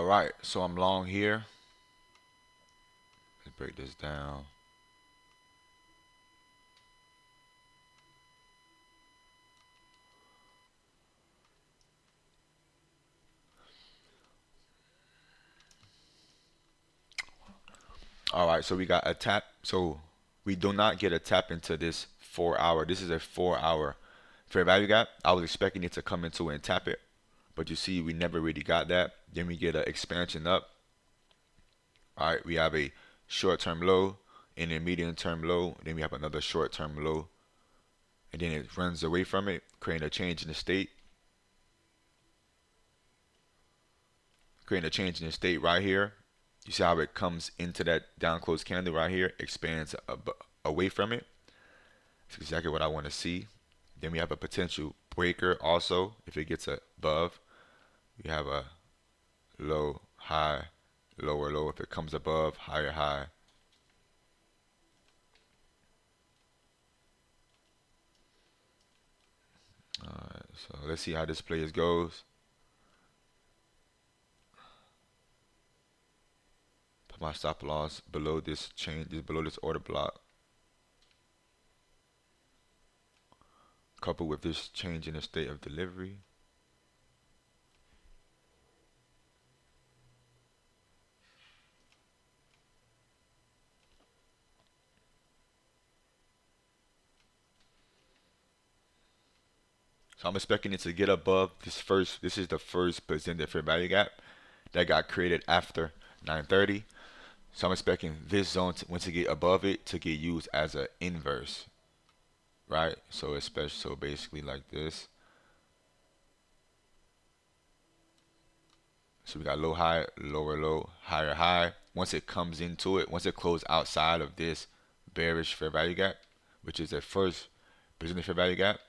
right, so I'm long here. Let's break this down. All right, so we got a tap. So we do not get a tap into this 4 hour. This is a 4 hour fair value gap. I was expecting it to come into it and tap it, but you see, we never really got that. Then we get an expansion up. All right, we have a short term low and a medium term low. Then we have another short term low, and then it runs away from it, creating a change in the state. Creating a change in the state right here. You see how it comes into that down close candle right here, expands away from it. That's exactly what I want to see. Then we have a potential breaker also. If it gets above, we have a low, high, lower low. If it comes above, higher high. Alright, so let's see how this plays goes. Put my stop loss below this change, below this order block. Coupled with this change in the state of delivery. So I'm expecting it to get above this first. This is the first presented fair value gap that got created after 9:30. So I'm expecting this zone to, once it get above it to get used as an inverse, right? So especially so basically like this. So we got low high, lower low, higher high. Once it comes into it, once it closes outside of this bearish fair value gap, which is the first presented fair value gap,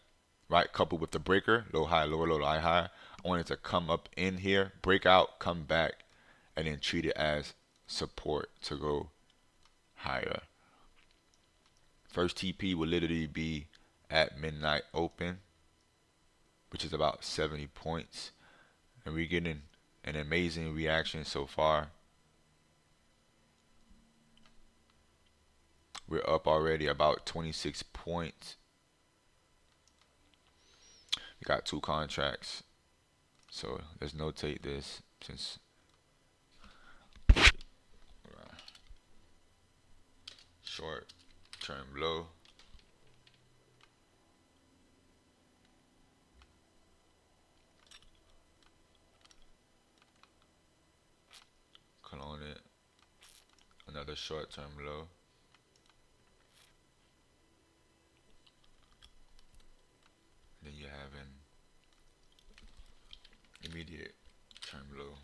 right? Coupled with the breaker, low high, lower low, high high. I want it to come up in here, break out, come back, and then treat it as support to go higher. First TP will literally be at midnight open, which is about 70 points. And we're getting an amazing reaction so far. We're up already about 26 points. We got two contracts. So let's notate this since short term low. Clone it. Another short term low. Then you have an immediate term low.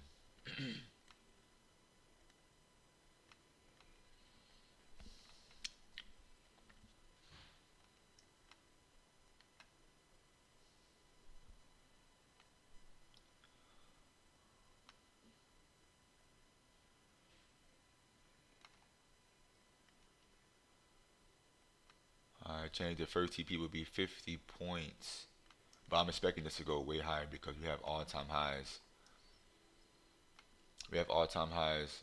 I changed the first TP would be 50 points. But I'm expecting this to go way higher because we have all-time highs. We have all-time highs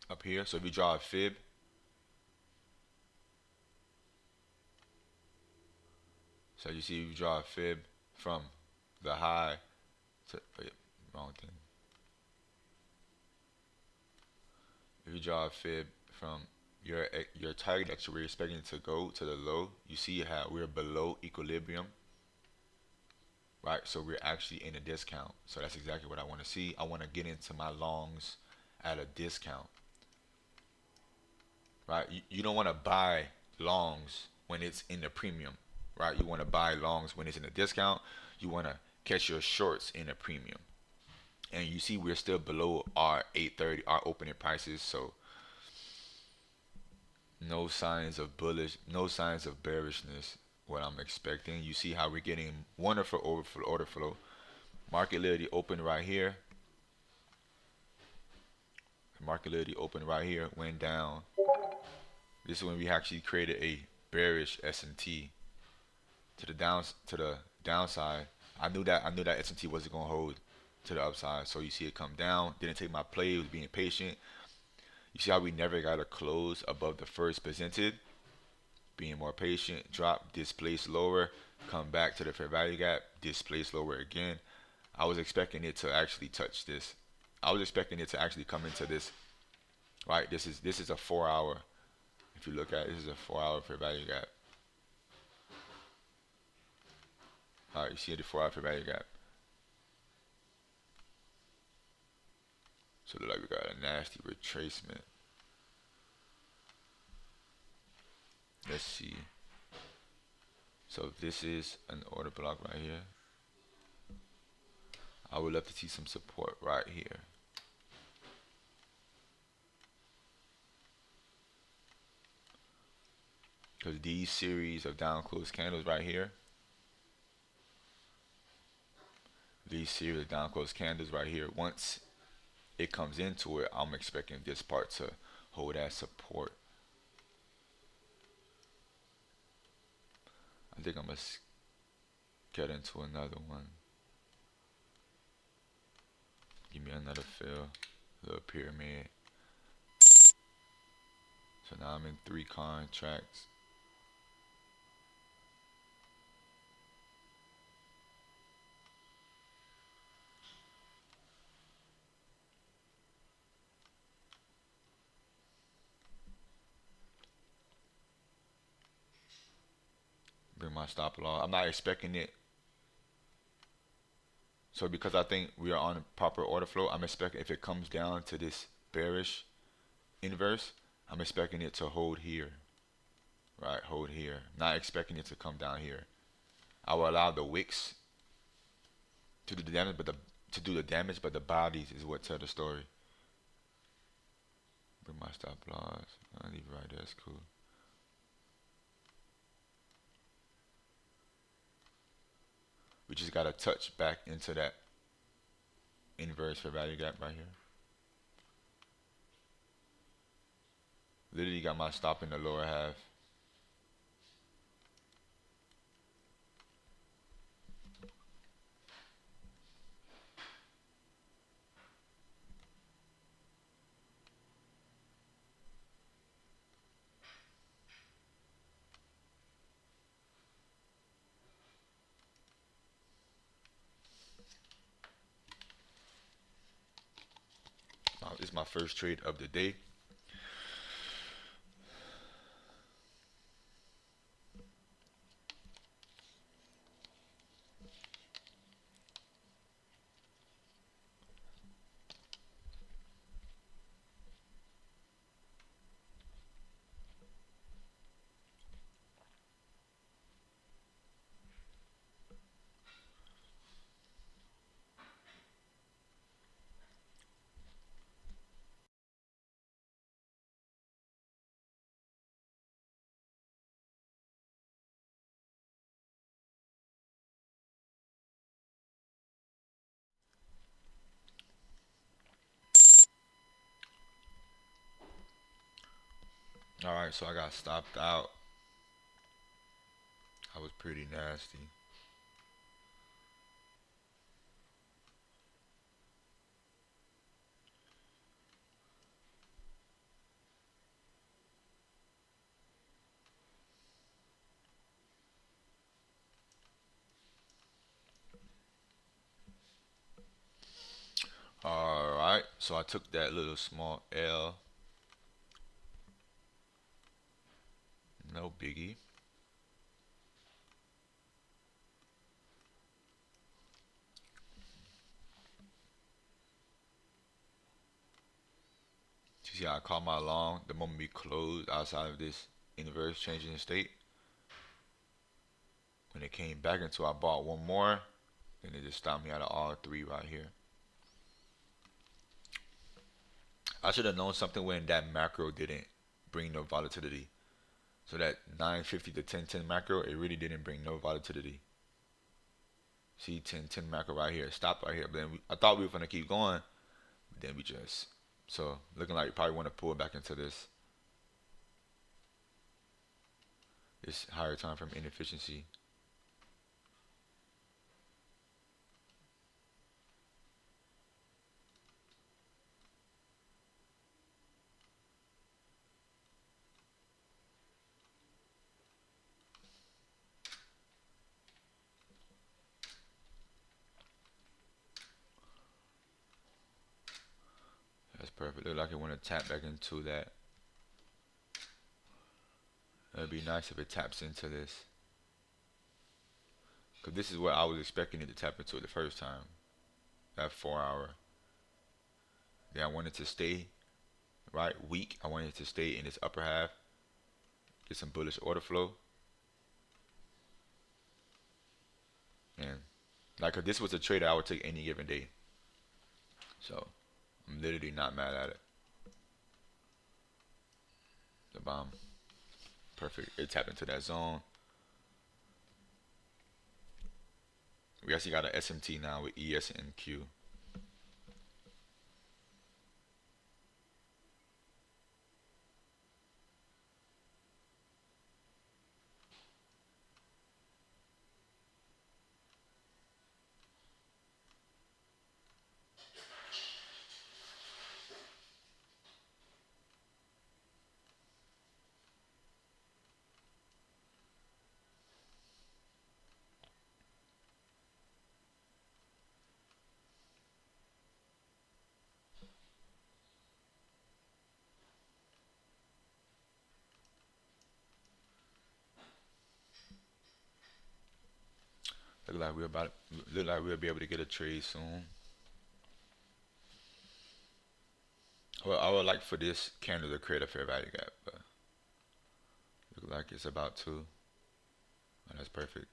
up here. So if you draw a fib, so you see you draw a fib from the high to wrong thing. If you draw a fib from your target that you were expecting to go to the low, you see how we're below equilibrium, right? So we're actually in a discount. So that's exactly what I want to see. I want to get into my longs at a discount, right? You don't want to buy longs when it's in the premium, right? You want to buy longs when it's in a discount. You want to catch your shorts in a premium. And you see we're still below our 830, our opening prices. So no signs of bullish, no signs of bearishness. What I'm expecting. You see how we're getting wonderful order flow. Market literally open right here. Market literally open right here. Went down. This is when we actually created a bearish S&T to the downside. I knew that S&T wasn't gonna hold. to the upside. So you see it come down. Didn't take my play. Was being patient. You see how we never got a close above the first presented. Being more patient. Drop, displace lower. Come back to the fair value gap. Displace lower again. I was expecting it to actually touch this. I was expecting it to actually come into this. Right. This is a 4 hour. If you look at it, this is a 4 hour fair value gap. All right. You see the 4 hour fair value gap. So it look like we got a nasty retracement. Let's see. So this is an order block right here. I would love to see some support right here. Because these series of down close candles right here, once it comes into it, I'm expecting this part to hold as support. I think I'm going to get into another one. Give me another fill, little pyramid. So now I'm in 3 contracts. Bring my stop loss. I'm not expecting it. So because I think we are on a proper order flow, I'm expecting if it comes down to this bearish inverse, I'm expecting it to hold here. Right, hold here. Not expecting it to come down here. I will allow the wicks to do the damage, but the bodies is what tell the story. Bring my stop loss. I'll leave it right there. That's cool. We just gotta touch back into that inverse fair value gap right here. Literally got my stop in the lower half. This is my first trade of the day. Alright, so I got stopped out. I was pretty nasty. Alright, so I took that little small L. No biggie. You see how I caught my long the moment we closed outside of this inverse changing state. When it came back into, I bought one more, and it just stopped me out of all 3 right here. I should have known something when that macro didn't bring no volatility. So that 950 to 1010 macro, it really didn't bring no volatility. See 1010 macro right here, stop right here. But then I thought we were gonna keep going, but then we just looking like you probably want to pull back into this higher time frame inefficiency. It look like it want to tap back into that. It'd be nice if it taps into this. Because this is what I was expecting it to tap into the first time. That 4 hour. Then I wanted to stay, right, weak. I wanted to stay in this upper half. Get some bullish order flow. And like, if this was a trade I would take any given day. So I'm literally not mad at it. The bomb. Perfect. It tapped into that zone. We actually got an SMT now with ES and Q. Look like we'll be able to get a trade soon. Well, I would like for this candle to create a fair value gap, but look like it's about to. Oh, that's perfect.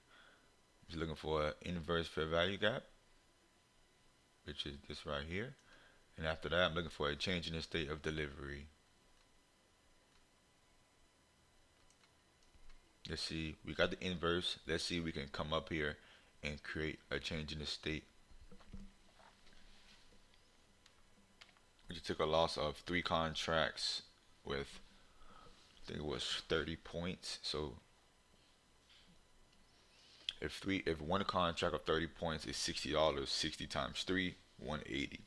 Just looking for an inverse fair value gap, which is this right here. And after that, I'm looking for a change in the state of delivery. Let's see, we got the inverse. Let's see if we can come up here and create a change in the state. We just took a loss of 3 contracts with, I think it was 30 points. So if one contract of 30 points is $60, 60 times 3, 180.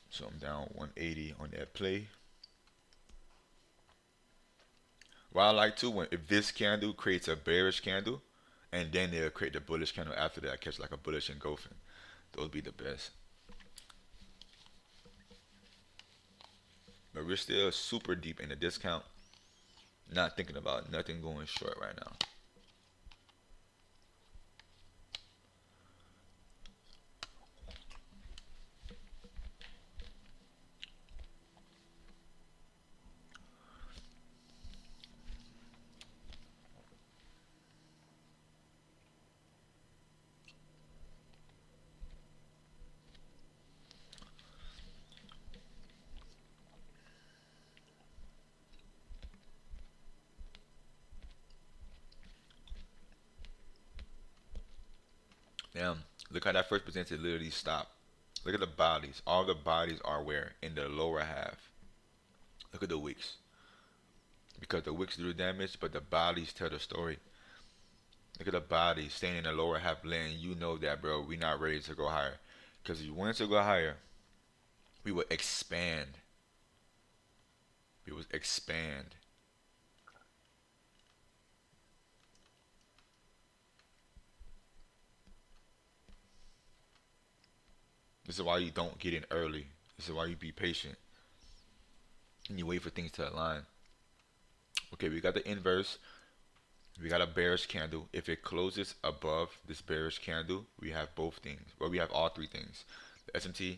So I'm down 180 on that play. What I like too, if this candle creates a bearish candle, and then they'll create the bullish candle after that, catch like a bullish engulfing. Those be the best. But we're still super deep in the discount. Not thinking about nothing going short right now. Damn, look how that first presented literally stopped. Look at the bodies. All the bodies are where? In the lower half. Look at the wicks. Because the wicks do the damage, but the bodies tell the story. Look at the bodies staying in the lower half lane. You know that, bro. We not ready to go higher. Because if you wanted to go higher, we would expand. We would expand. This is why you don't get in early. This is why you be patient. And you wait for things to align. Okay, we got the inverse. We got a bearish candle. If it closes above this bearish candle, we have both things. Well, we have all 3 things. The SMT,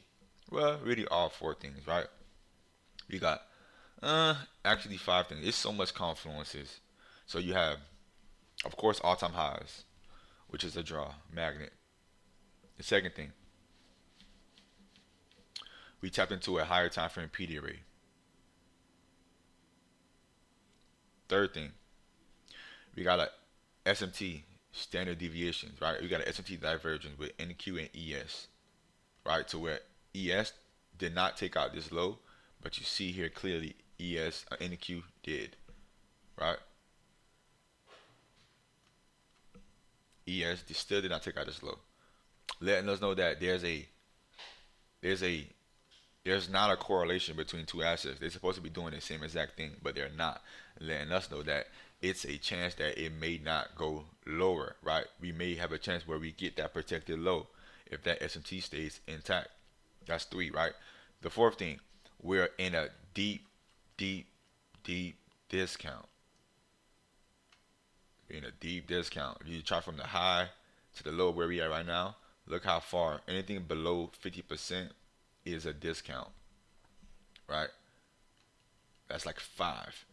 well, really all 4 things, right? We got actually 5 things. It's so much confluences. So you have, of course, all-time highs, which is a draw magnet. The second thing, we tapped into a higher time frame PD array. Third thing, we got a SMT standard deviations, right? We got an SMT divergence with NQ and ES, right? To where ES did not take out this low, but you see here clearly ES NQ did, right? ES still did not take out this low, letting us know that there's not a correlation between 2 assets. They're supposed to be doing the same exact thing, but they're not. Letting us know that it's a chance that it may not go lower, right? We may have a chance where we get that protected low if that SMT stays intact. That's 3, right? The fourth thing, we're in a deep, deep, deep discount. We're in a deep discount. If you chart from the high to the low where we are right now, look how far. Anything below 50% is a discount, right? That's like five.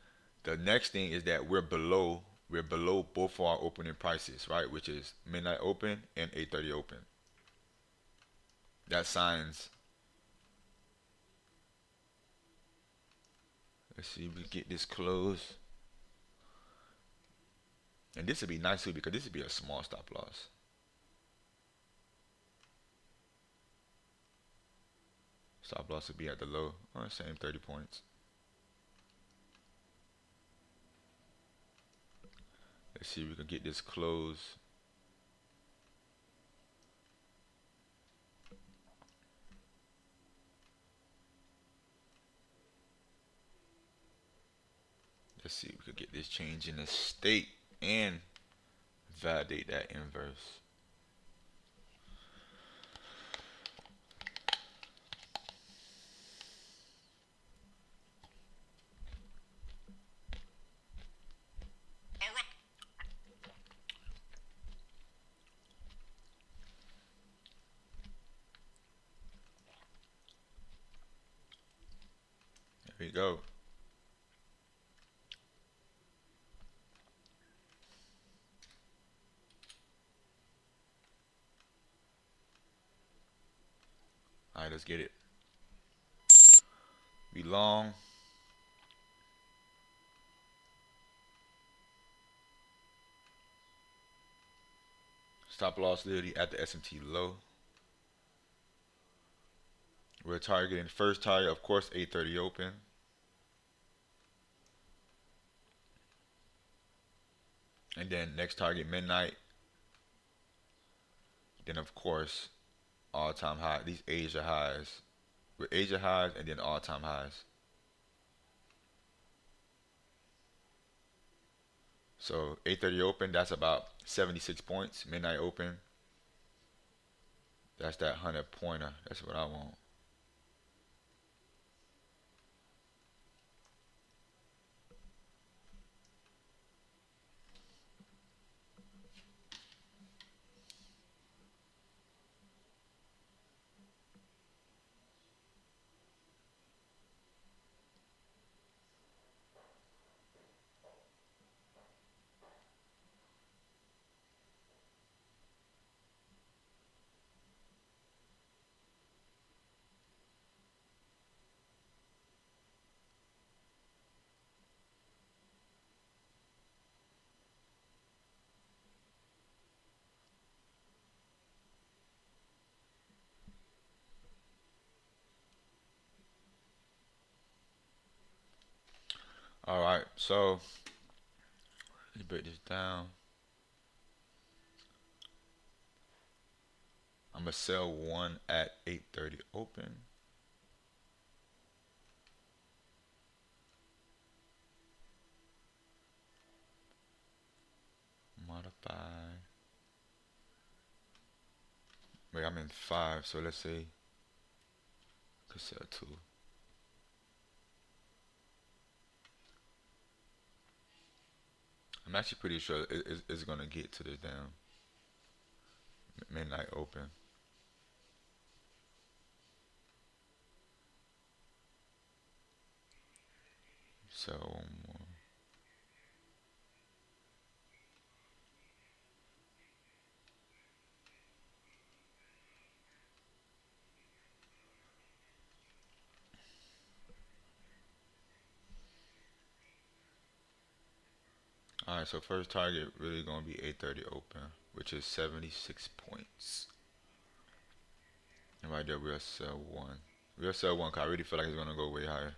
The next thing is that we're below both of our opening prices, right? Which is midnight open and 8:30 open. That signs. Let's see if we get this close. And this would be nice too because this would be a small stop loss. Stop loss would be at the low. Oh, same 30 points. Let's see if we can get this close. Let's see if we could get this change in the state and validate that inverse. There we go. All right, let's get it. Be long. Stop loss literally at the S&T low. We're targeting first target, of course, 8:30 open. And then next target midnight. Then of course all-time high. These Asia highs. With Asia highs and then all-time highs. So 8:30 open, that's about 76 points. Midnight open, that's that 100 pointer. That's what I want. All right, so let's break this down. I'm gonna sell one at 8:30 open. Modify. Wait, I'm in five, so let's say I could sell two. I'm actually pretty sure it's gonna get to the damn midnight open. So one more. All right, so first target really gonna be 8:30 open, which is 76 points. And right there we'll sell one. We'll sell one because I really feel like it's gonna go way higher.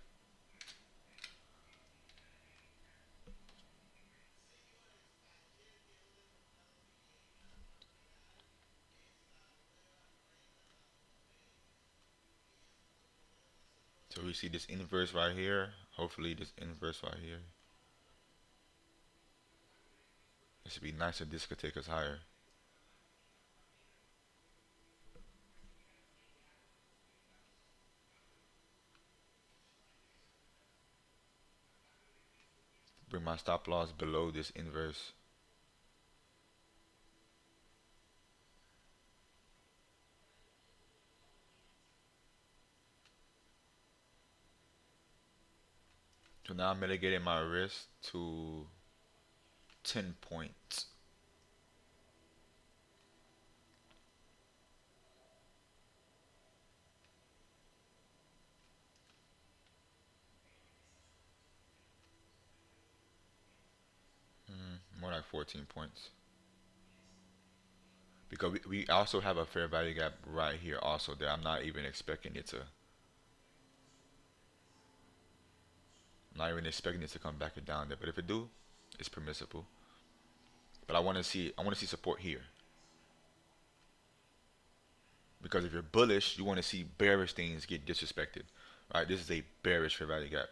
So we see this inverse right here. Hopefully this inverse right here. It should be nice if this could take us higher. Bring my stop loss below this inverse. So now I'm mitigating my risk to 10 points. More like 14 points. Because we also have a fair value gap right here also that I'm not even expecting it to. I'm not even expecting it to come back and down there. But if it do, it's permissible. But I want to see support here. Because if you're bullish, you want to see bearish things get disrespected. Right? This is a bearish fair value gap.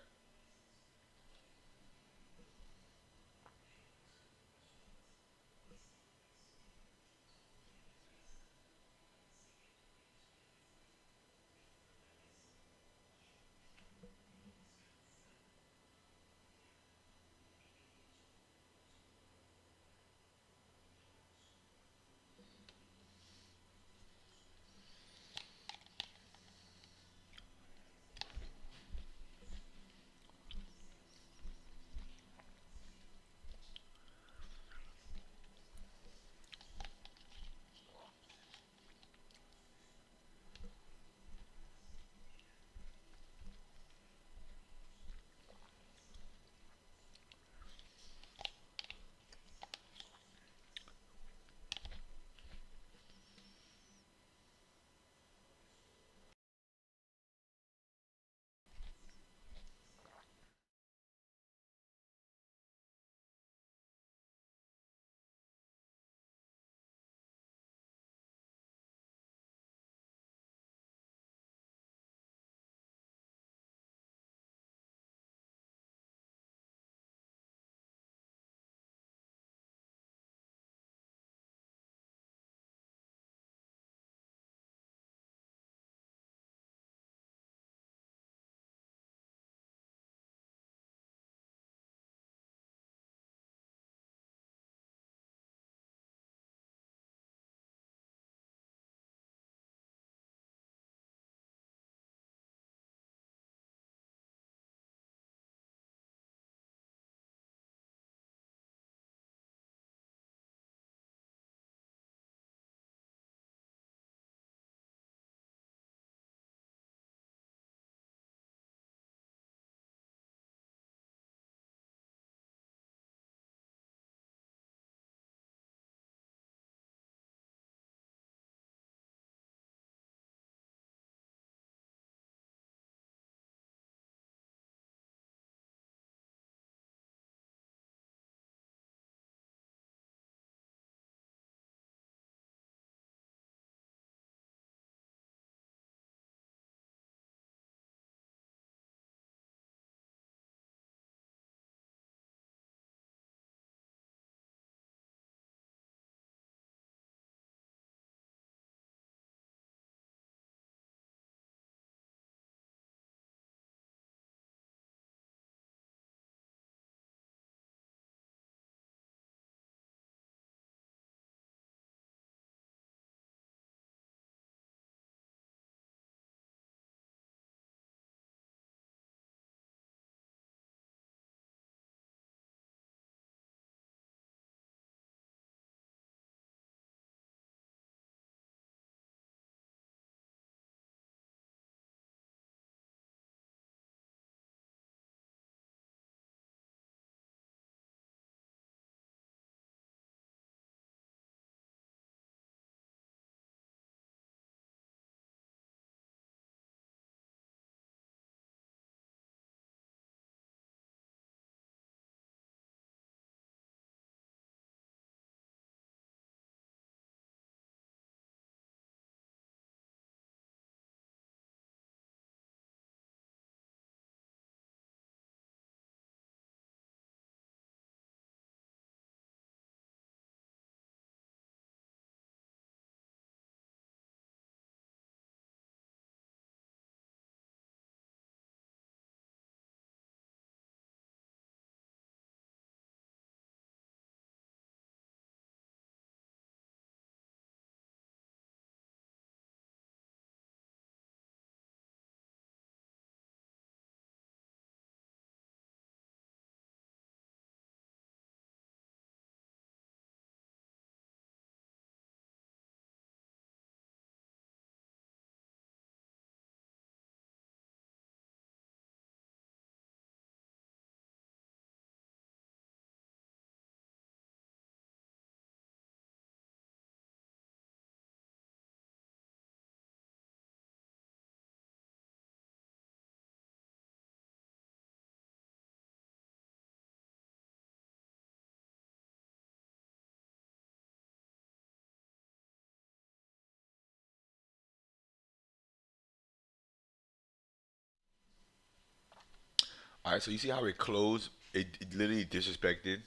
All right, so you see how it closed? It literally disrespected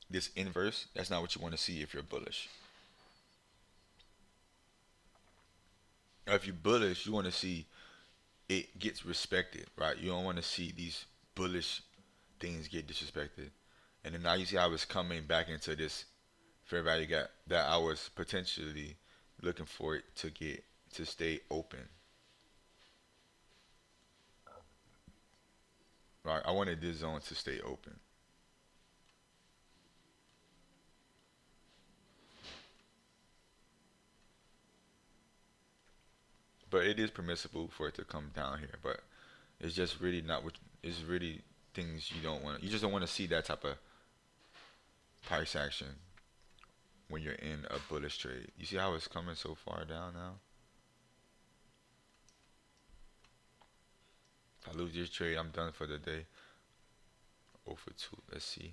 this inverse. That's not what you want to see if you're bullish. Or if you're bullish, you want to see it gets respected, right? You don't want to see these bullish things get disrespected. And then now you see how it's coming back into this fair value gap that I was potentially looking for it to get to stay open, right? I wanted this zone to stay open, but it is permissible for it to come down here. But it's just really not what it's really things you don't want. You just don't want to see that type of price action when you're in a bullish trade. You see how it's coming so far down now? If I lose this trade, I'm done for the day. 0 for 2. Let's see.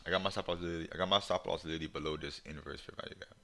I got my stop loss literally below this inverse fair value gap.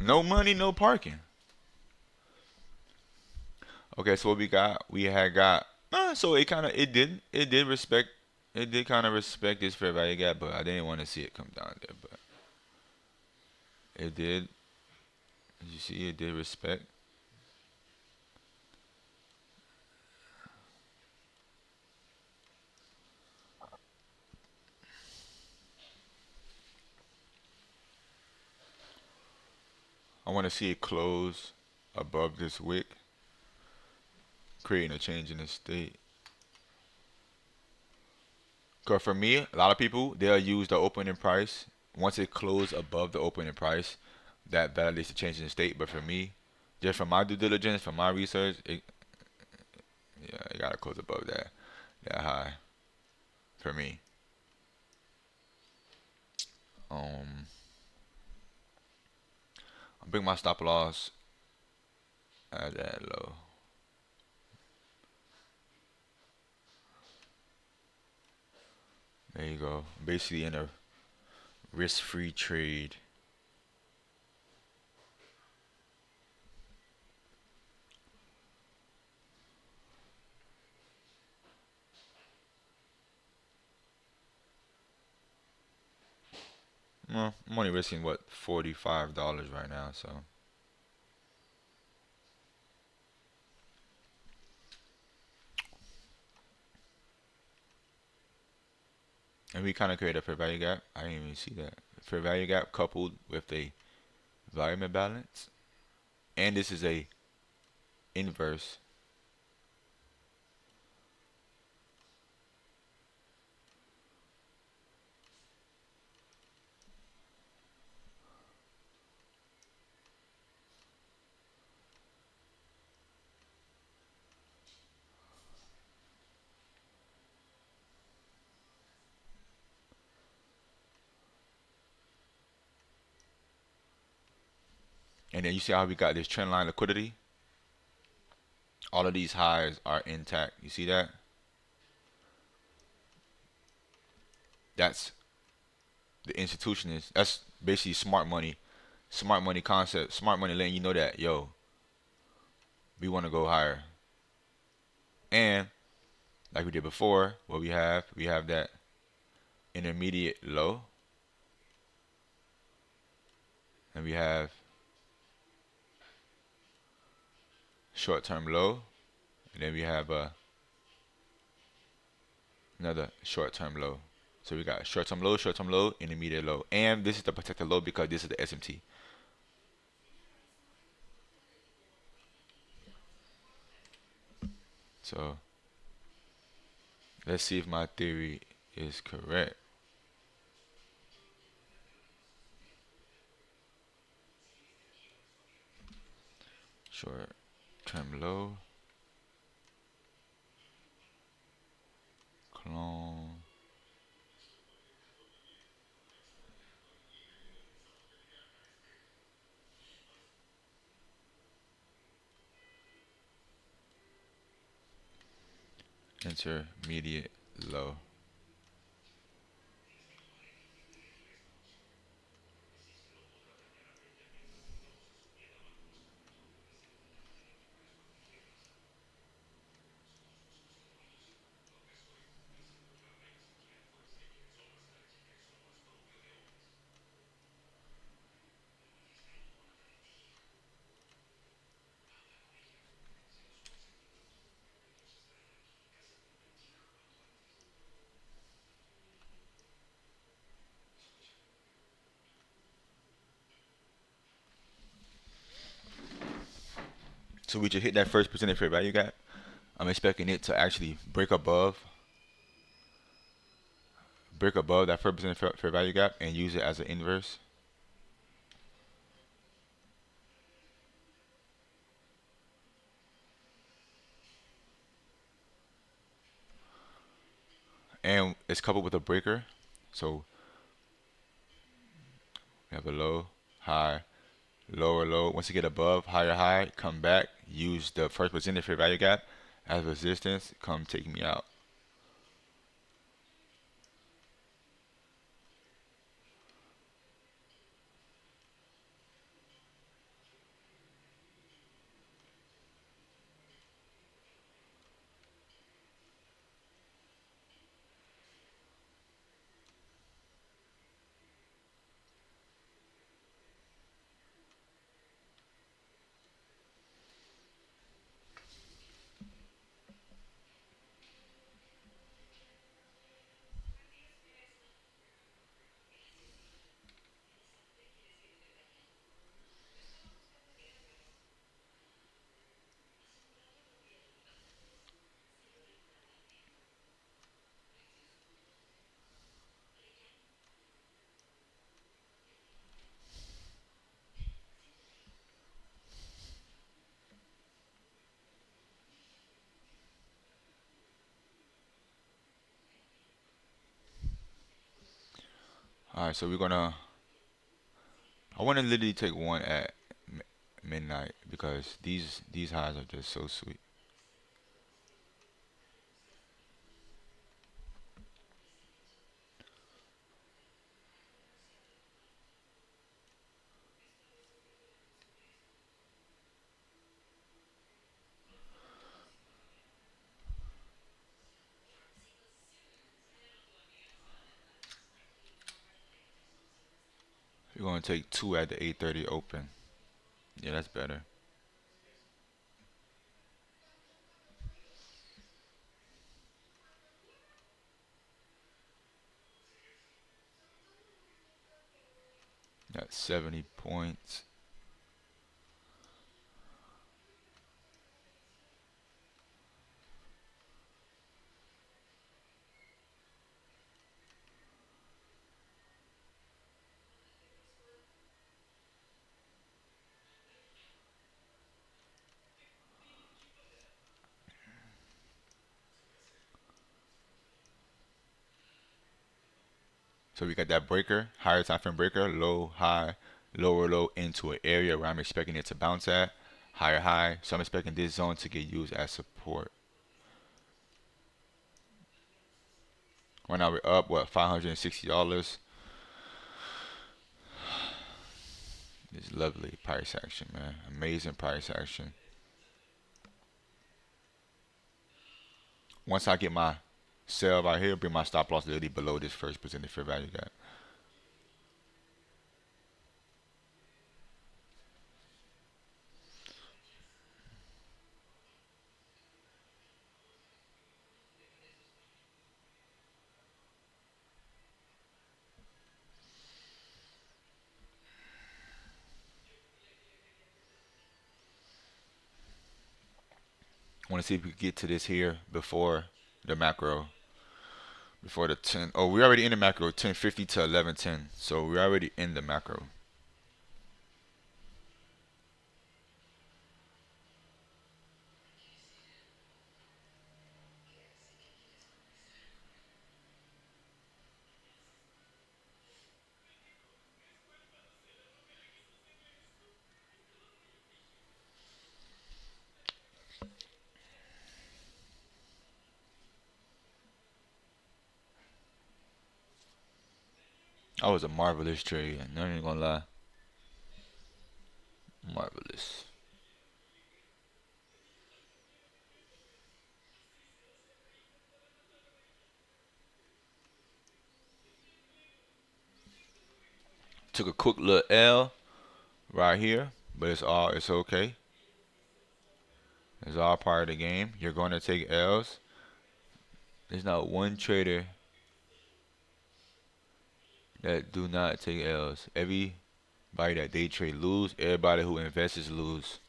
No money, no parking. Okay, so what we got? We had got. So it did respect it did kind of respect this fair value gap, but I didn't want to see it come down there. But it did. You see, it did respect. I want to see it close above this wick, creating a change in the state. Cause for me, a lot of people they'll use the opening price. Once it closes above the opening price, that validates the change in the state. But for me, just from my due diligence, from my research, yeah, it gotta close above that high for me. Um, I'll bring my stop loss at that low. There you go. Basically in a risk-free trade. Well, I'm only risking what $45 right now, so and we kind of create a fair value gap. I didn't even see that fair value gap coupled with a volume imbalance, and this is a inverse. And then you see how we got this trend line liquidity. All of these highs are intact. You see that? That's the institution is. That's basically smart money. Smart money concept. Smart money letting you know that yo, we want to go higher. And like we did before, what we have that intermediate low, and we have short-term low, and then we have another short-term low. So we got short-term low, intermediate low, and this is the protected low because this is the SMT. So let's see if my theory is correct. Short-term low, clone, intermediate low. So we just hit that first percentage fair value gap. I'm expecting it to actually break above that first percent fair value gap and use it as an inverse. And it's coupled with a breaker. So we have a low, high, lower low. Once you get above, higher high, come back, use the first percentage fair value gap as resistance, come take me out. All right, so we're gonna. I want to literally take one at midnight because these highs are just so sweet. We're gonna take two at the 8:30 open. Yeah, that's better. Got 70 points. So we got that breaker, higher time frame breaker, low, high, lower low into an area where I'm expecting it to bounce at, higher high. So I'm expecting this zone to get used as support. Right now we're up what $560. This lovely price action, man. Amazing price action. Once I get my sell right here, bring my stop loss literally below this first presented fair value gap. Want to see if we can get to this here before the macro, before the 10. Oh, we're already in the macro, 10:50 to 11:10. So we're already in the macro. That was a marvelous trade. I'm not even gonna lie, marvelous. Took a quick little L right here, but it's okay. It's all part of the game. You're going to take L's. There's not one trader that do not take L's. Everybody that day trade lose. Everybody who invests lose.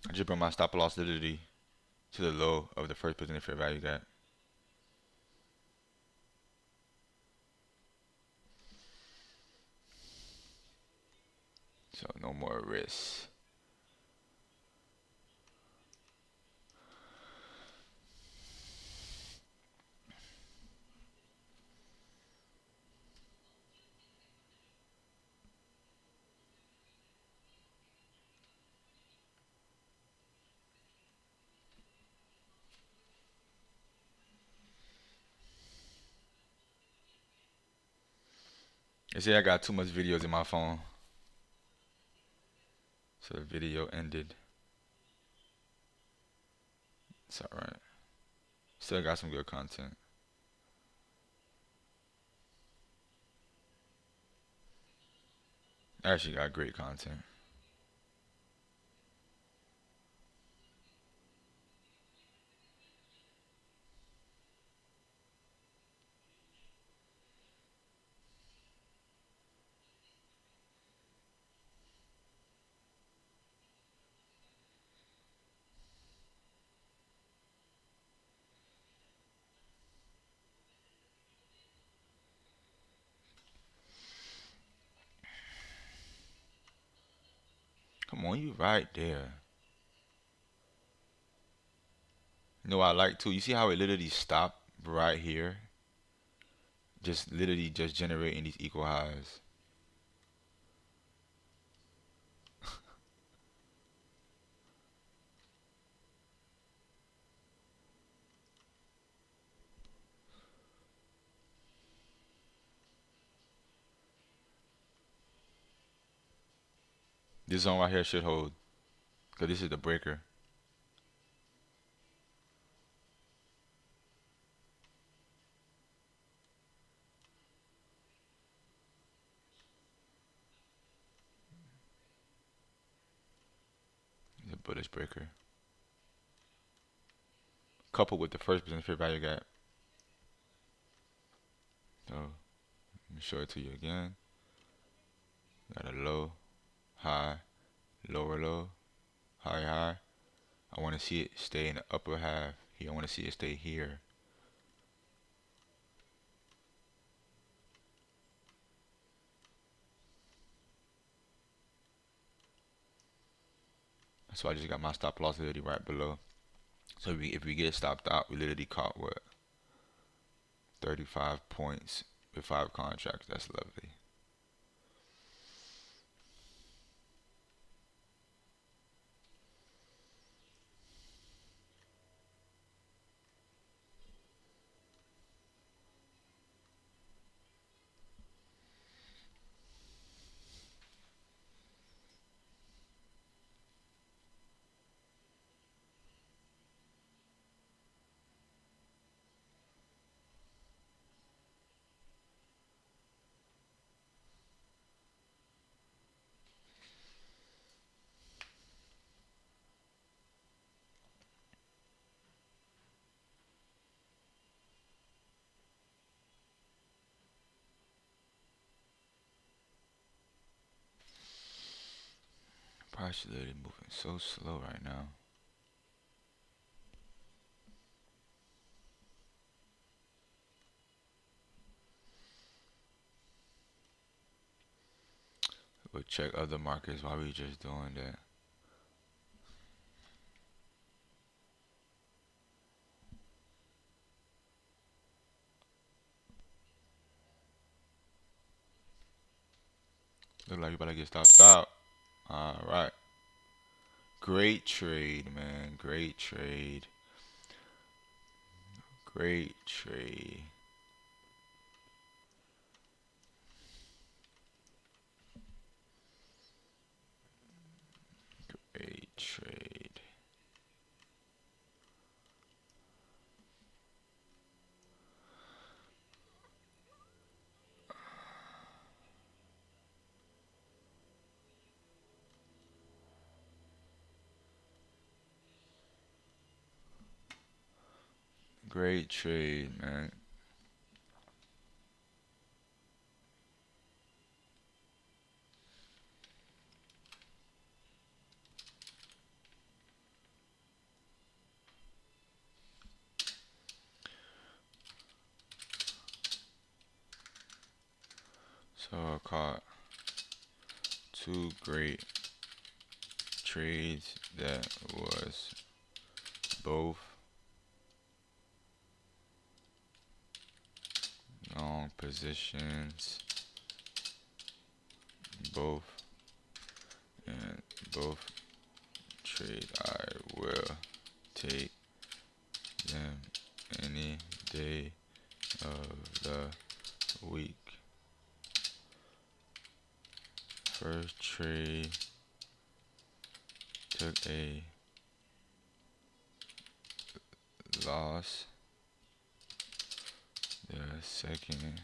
I just bring my stop loss literally to the low of the first presented fair value gap. So no more risk. They say I got too much videos in my phone. So the video ended. It's alright. Still got some good content. I actually got great content. Come on, you right there. You know what I like too? You see how it literally stopped right here? Just literally just generating these equal highs. This zone right here should hold. Because this is the breaker. The bullish breaker. Coupled with the first business fair value gap. So let me show it to you again. Got a low, high, lower low, high high. I want to see it stay in the upper half here. I want to see it stay here. So I just got my stop loss literally right below. So if we get stopped out, we literally caught what? 35 points with 5 contracts. That's lovely. Price is literally moving so slow right now. We'll check other markets while we just doing that. Look like you about to get stopped out. Alright. Great trade, man. Great trade. Great trade. Great trade. Great trade, man. So I caught 2 great trades that was both long positions, both, and both trade I will take them any day of the week. First trade took a loss. The second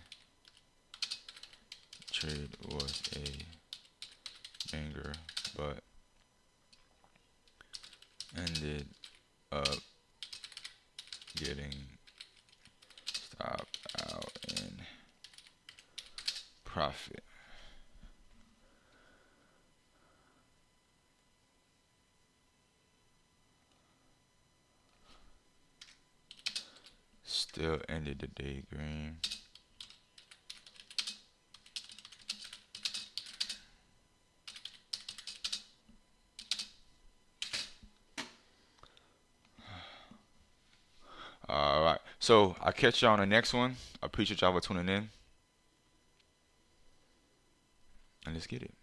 trade was a banger, but ended up getting stopped out in profit. Still ended the day green. So I'll catch y'all on the next one. I appreciate y'all for tuning in. And let's get it.